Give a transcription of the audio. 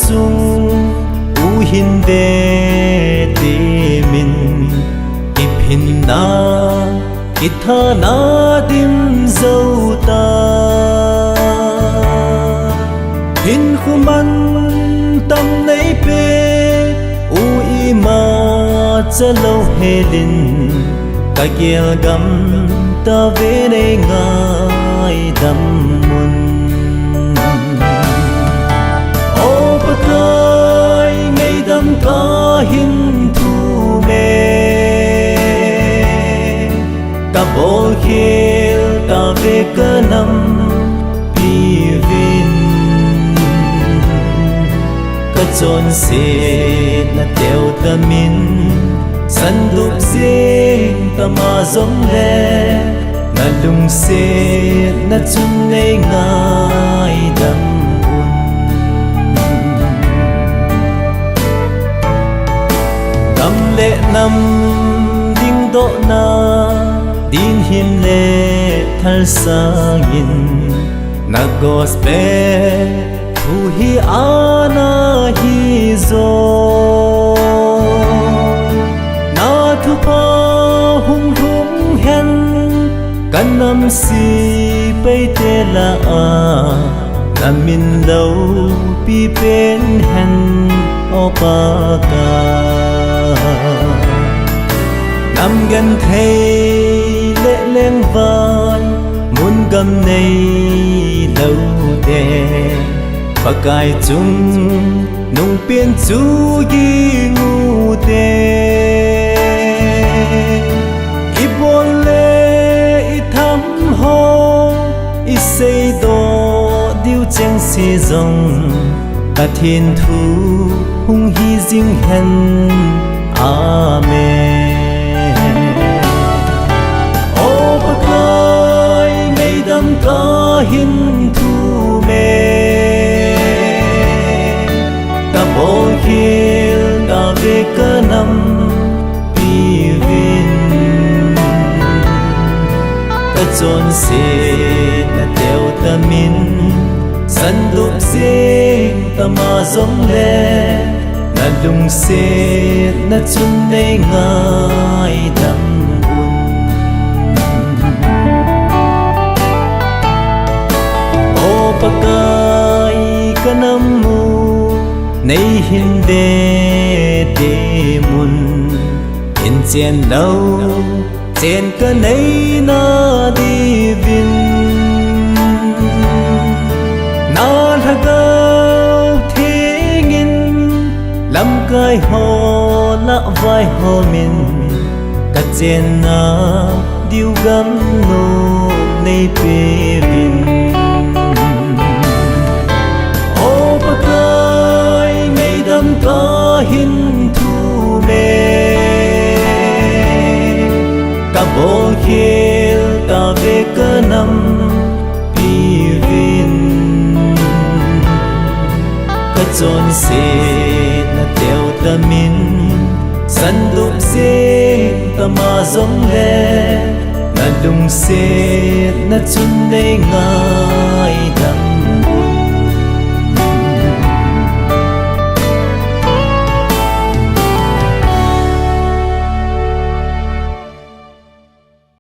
sung u hin de ti min iphin na itha na dim dâu ta hin khuman tâm nấy pe u i ma cha lâu helin ka gel gam ta ve nei ngai dam mun o pakai ngei dam ka hin thu me ka bol khel ka ve ka nam pi vin ka chon se na teo ta min san dup riêng ta mà giống le na lung se na chun nei ngai dam un dam le nam ding do na din hin le thal sangin na gospel thu hi ana hi zo thu pa hung hung hen kan nam si pe te la a nam min lâu pi pen hen o pa ka nam gan thei lệ leng van muốn gam nei lâu de pa kai chung nung pian chu gi ngu de xây đô điêu chêng si dòng ta thiên thu hung hi dinh hen amen ô pa kai ngei dam ka hin thu me ta bol khil ta ve ka nam pi vin ta chon se ta min san dup riêng ta mà giống le na lung se na chun nei ngai dam un o pa kai ka nam mu nei hin de te mun in chen lâu chen ka nei na di vin na thagau thingin lam kai ho la vai ho min ka chen na diu gam no nei pe vin o pa kai ngei dam ka hin thu me ka bol khel ta ve ka nam pi vin chon se na teo ta min san dup riêng ta mà giống le na lung se na chun nei ngai